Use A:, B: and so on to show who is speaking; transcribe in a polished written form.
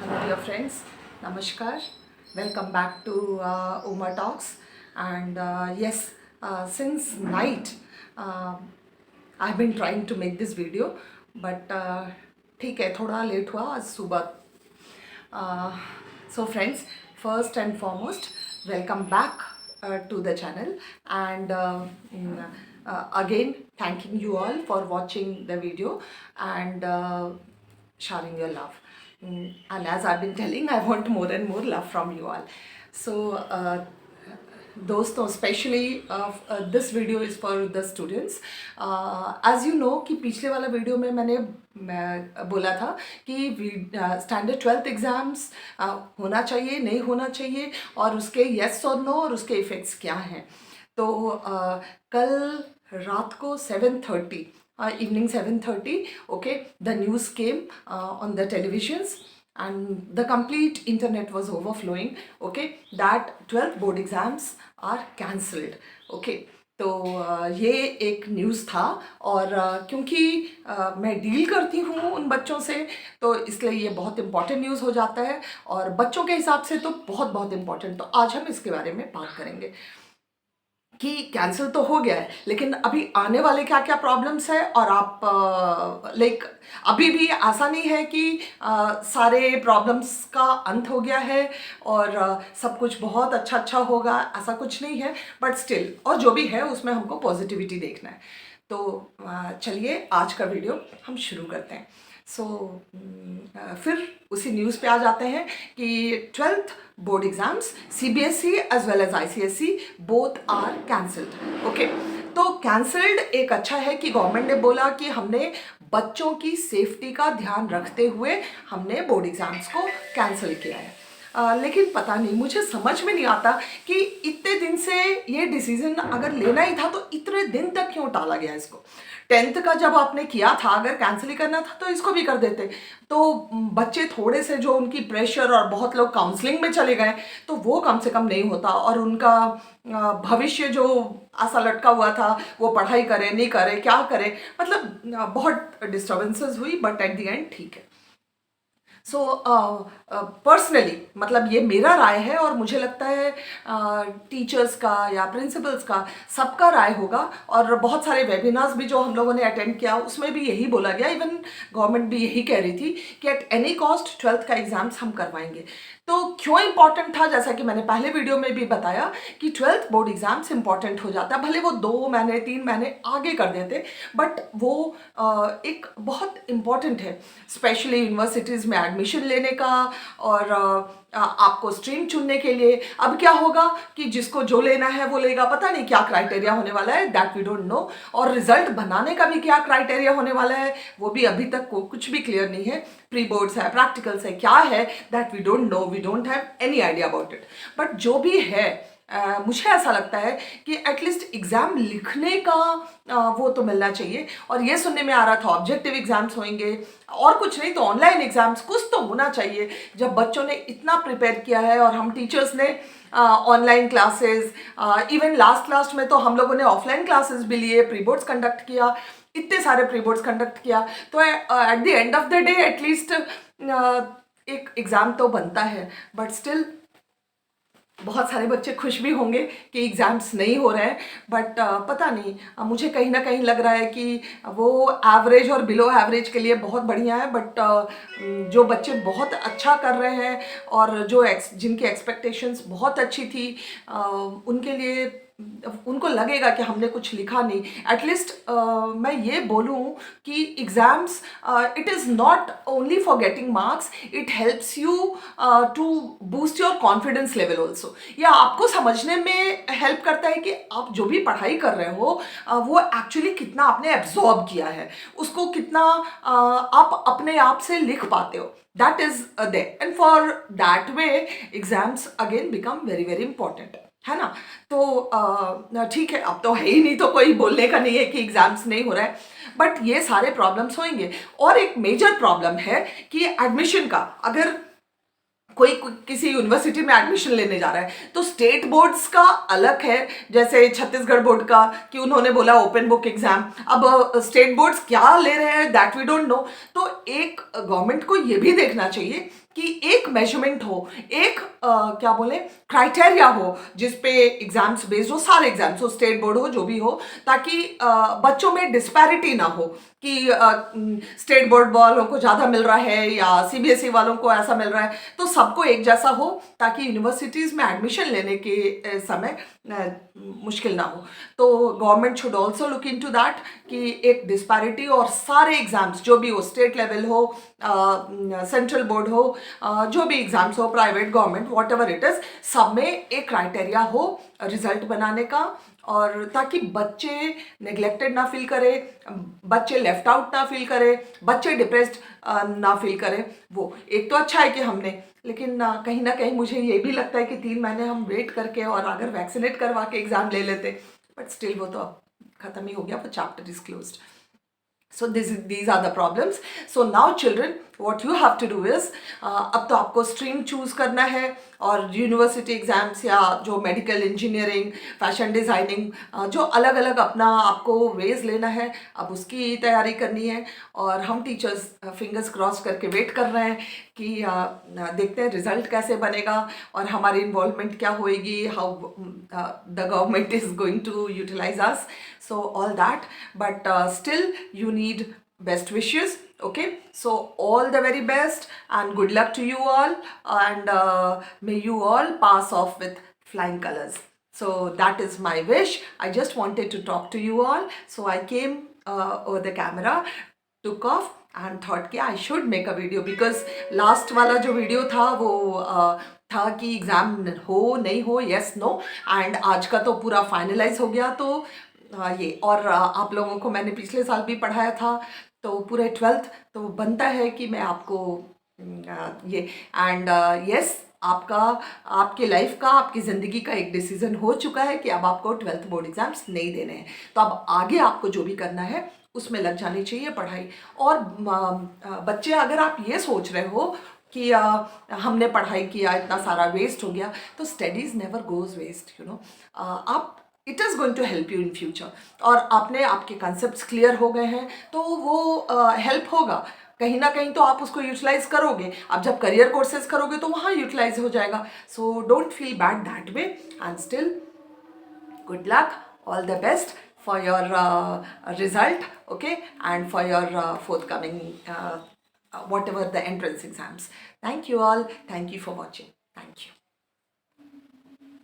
A: Hello dear friends, Namaskar. Welcome back to Uma Talks. And yes, since night I've been trying to make this video, but ठीक है थोड़ा late हुआ आज सुबह. So friends, first and foremost, welcome back to the channel, and again thanking you all for watching the video and sharing your love. And as I've been telling, I want more and more love from you all. So दोस्तों specially this video is for the students. As you know कि पिछले वाला video में मैंने बोला था कि standard 12th exams होना चाहिए नहीं होना चाहिए और उसके येस और नो और उसके इफ़ेक्ट्स क्या हैं. तो कल रात को 7:30 evening 7:30, okay, the news came on the televisions and the complete internet was overflowing, okay, that 12th board exams are cancelled, okay. तो ये एक न्यूज़ था और क्योंकि मैं डील करती हूँ उन बच्चों से तो इसलिए ये बहुत इम्पॉर्टेंट न्यूज़ हो जाता है और बच्चों के हिसाब से तो बहुत बहुत इम्पॉर्टेंट. तो आज हम इसके बारे में बात करेंगे कि कैंसिल तो हो गया है लेकिन अभी आने वाले क्या क्या प्रॉब्लम्स है और आप लाइक अभी भी ऐसा नहीं है कि सारे प्रॉब्लम्स का अंत हो गया है और सब कुछ बहुत अच्छा होगा, ऐसा कुछ नहीं है. बट स्टिल और जो भी है उसमें हमको पॉजिटिविटी देखना है. तो चलिए आज का वीडियो हम शुरू करते हैं. सो फिर उसी न्यूज़ पे आ जाते हैं कि 12th board exams CBSE as well as ICSE both are cancelled. Okay, तो कैंसल्ड एक अच्छा है कि गवर्नमेंट ने बोला कि हमने बच्चों की सेफ्टी का ध्यान रखते हुए हमने बोर्ड एग्जाम्स को कैंसिल किया है. लेकिन पता नहीं, मुझे समझ में नहीं आता कि इतने दिन से ये डिसीजन अगर लेना ही था तो इतने दिन तक क्यों टाला गया इसको. 10th का जब आपने किया था, अगर कैंसिल ही करना था तो इसको भी कर देते. तो बच्चे थोड़े से जो उनकी प्रेशर और बहुत लोग काउंसलिंग में चले गए तो वो कम से कम नहीं होता और उनका भविष्य जो ऐसा लटका हुआ था वो पढ़ाई करे नहीं करे क्या करे, मतलब बहुत डिस्टर्बेंसेस हुई. बट एट द एंड ठीक है. सो पर्सनली मतलब ये मेरा राय है और मुझे लगता है टीचर्स का या प्रिंसिपल्स का सबका राय होगा. और बहुत सारे वेबिनार्स भी जो हम लोगों ने अटेंड किया उसमें भी यही बोला गया, इवन गवर्नमेंट भी यही कह रही थी कि एट एनी कॉस्ट 12th का एग्जाम्स हम करवाएंगे. तो क्यों इम्पॉर्टेंट था, जैसा कि मैंने पहले वीडियो में भी बताया कि 12th बोर्ड एग्जाम्स इम्पॉर्टेंट हो जाता है, भले वो 2 महीने 3 महीने आगे कर देते बट वो एक बहुत इम्पॉर्टेंट है, स्पेशली यूनिवर्सिटीज़ में एडमिशन लेने का और आपको स्ट्रीम चुनने के लिए. अब क्या होगा कि जिसको जो लेना है वो लेगा, पता नहीं क्या क्राइटेरिया होने वाला है, दैट वी डोंट नो. और रिजल्ट बनाने का भी क्या क्राइटेरिया होने वाला है वो भी अभी तक कुछ भी क्लियर नहीं है. प्री बोर्ड्स है, प्रैक्टिकल्स है, क्या है that we don't know, we don't have any idea about it. But जो भी है मुझे ऐसा लगता है कि एटलीस्ट एग्ज़ाम लिखने का वो तो मिलना चाहिए. और ये सुनने में आ रहा था ऑब्जेक्टिव एग्जाम्स होंगे और कुछ नहीं तो ऑनलाइन एग्जाम्स, कुछ तो होना चाहिए. जब बच्चों ने इतना प्रिपेयर किया है और हम टीचर्स ने ऑनलाइन क्लासेस, इवन लास्ट में तो हम लोगों ने ऑफलाइन क्लासेस भी लिए, प्री बोर्ड्स कंडक्ट किया, इतने सारे प्री बोर्ड्स कंडक्ट किया. तो at the end of the day at least एक एग्ज़ाम तो बनता है. बट स्टिल बहुत सारे बच्चे खुश भी होंगे कि एग्ज़ाम्स नहीं हो रहे हैं. बट पता नहीं, मुझे कहीं ना कहीं लग रहा है कि वो एवरेज और बिलो एवरेज के लिए बहुत बढ़िया है. बट जो बच्चे बहुत अच्छा कर रहे हैं और जो जिनकी एक्सपेक्टेशंस बहुत अच्छी थी उनके लिए उनको लगेगा कि हमने कुछ लिखा नहीं. एटलीस्ट मैं ये बोलूँ कि exams it is not only for getting marks, it helps you to boost your confidence level also. या आपको समझने में हेल्प करता है कि आप जो भी पढ़ाई कर रहे हो वो एक्चुअली कितना आपने एब्जॉर्ब किया है, उसको कितना आप अपने आप से लिख पाते हो. That is there and for that way exams again become very very important, है ना. तो ठीक है, अब तो है ही नहीं तो कोई बोलने का नहीं है कि एग्जाम्स नहीं हो रहा है. बट ये सारे प्रॉब्लम्स होंगे. और एक मेजर प्रॉब्लम है कि एडमिशन का, अगर कोई किसी यूनिवर्सिटी में एडमिशन लेने जा रहा है तो स्टेट बोर्ड्स का अलग है, जैसे छत्तीसगढ़ बोर्ड का कि उन्होंने बोला ओपन बुक एग्जाम। अब स्टेट बोर्ड्स क्या ले रहे हैं दैट वी डोंट नो। तो एक गवर्नमेंट को ये भी देखना चाहिए कि एक मेजरमेंट हो, एक क्या बोले क्राइटेरिया हो जिसपे एग्जाम्स बेस्ड हो, सारे एग्जाम्स हो, स्टेट बोर्ड हो, जो भी हो, ताकि बच्चों में डिस्पैरिटी ना हो कि स्टेट बोर्ड वालों को ज़्यादा मिल रहा है या सीबीएसई वालों को ऐसा मिल रहा है। तो सबको एक जैसा हो ताकि यूनिवर्सिटीज़ में एडमिशन लेने के समय मुश्किल ना हो। तो government should also look into that कि एक डिस्पैरिटी और सारे एग्जाम्स जो भी हो, स्टेट लेवल हो, सेंट्रल बोर्ड हो, जो भी एग्जाम्स हो, private government whatever it is, सब में एक क्राइटेरिया हो रिजल्ट बनाने का, और ताकि बच्चे नेग्लेक्टेड ना फील करें, बच्चे लेफ्ट आउट ना फील करें, बच्चे डिप्रेस्ड ना फील करें। वो एक तो अच्छा है कि हमने, लेकिन कहीं ना कहीं मुझे ये भी लगता है कि 3 महीने हम वेट करके और अगर वैक्सीनेट करवा के एग्ज़ाम ले लेते, बट स्टिल वो तो अब ख़त्म ही हो गया, वो chapter is closed. So these are the problems. So now children, what you have to do is, अब तो आपको स्ट्रीम चूज़ करना है और यूनिवर्सिटी एग्ज़ाम्स या जो मेडिकल इंजीनियरिंग, फैशन डिज़ाइनिंग, जो अलग अलग अपना आपको वेज लेना है, अब उसकी तैयारी करनी है। और हम टीचर्स फिंगर्स क्रॉस करके वेट कर रहे हैं कि देखते हैं रिज़ल्ट कैसे बनेगा और हमारी इन्वॉल्वमेंट क्या होएगी, how the government is going to utilise us, so all that, but still you need best wishes. Okay, so all the very best and good luck to you all, and may you all pass off with flying colors. So that is my wish. I just wanted to talk to you all, so I came over the camera, took off and thought कि I should make a video, because last वाला जो video था वो था कि exam हो नहीं हो, yes no, and आज का तो पूरा फाइनलाइज हो गया। तो ये और आप लोगों को मैंने पिछले साल भी पढ़ाया था, तो पूरे 12th तो बनता है कि मैं आपको ये एंड यस, आपका, आपके लाइफ का, आपकी ज़िंदगी का एक डिसीज़न हो चुका है कि अब आपको 12th बोर्ड एग्ज़ाम्स नहीं देने हैं। तो अब आगे आपको जो भी करना है उसमें लग जानी चाहिए पढ़ाई। और बच्चे, अगर आप ये सोच रहे हो कि हमने पढ़ाई किया, इतना सारा वेस्ट हो गया, तो studies never goes waste, you know. आप, it is going to help you in future, और आपने, आपके कंसेप्ट क्लियर हो गए हैं तो वो हेल्प होगा कहीं ना कहीं, तो आप उसको यूटिलाइज करोगे। आप जब करियर कोर्सेज करोगे तो वहाँ यूटिलाइज हो जाएगा। So don't feel bad that way, and still good luck, all the best for your result, okay, and for your forthcoming whatever the entrance exams. Thank you all. Thank you for watching. Thank you.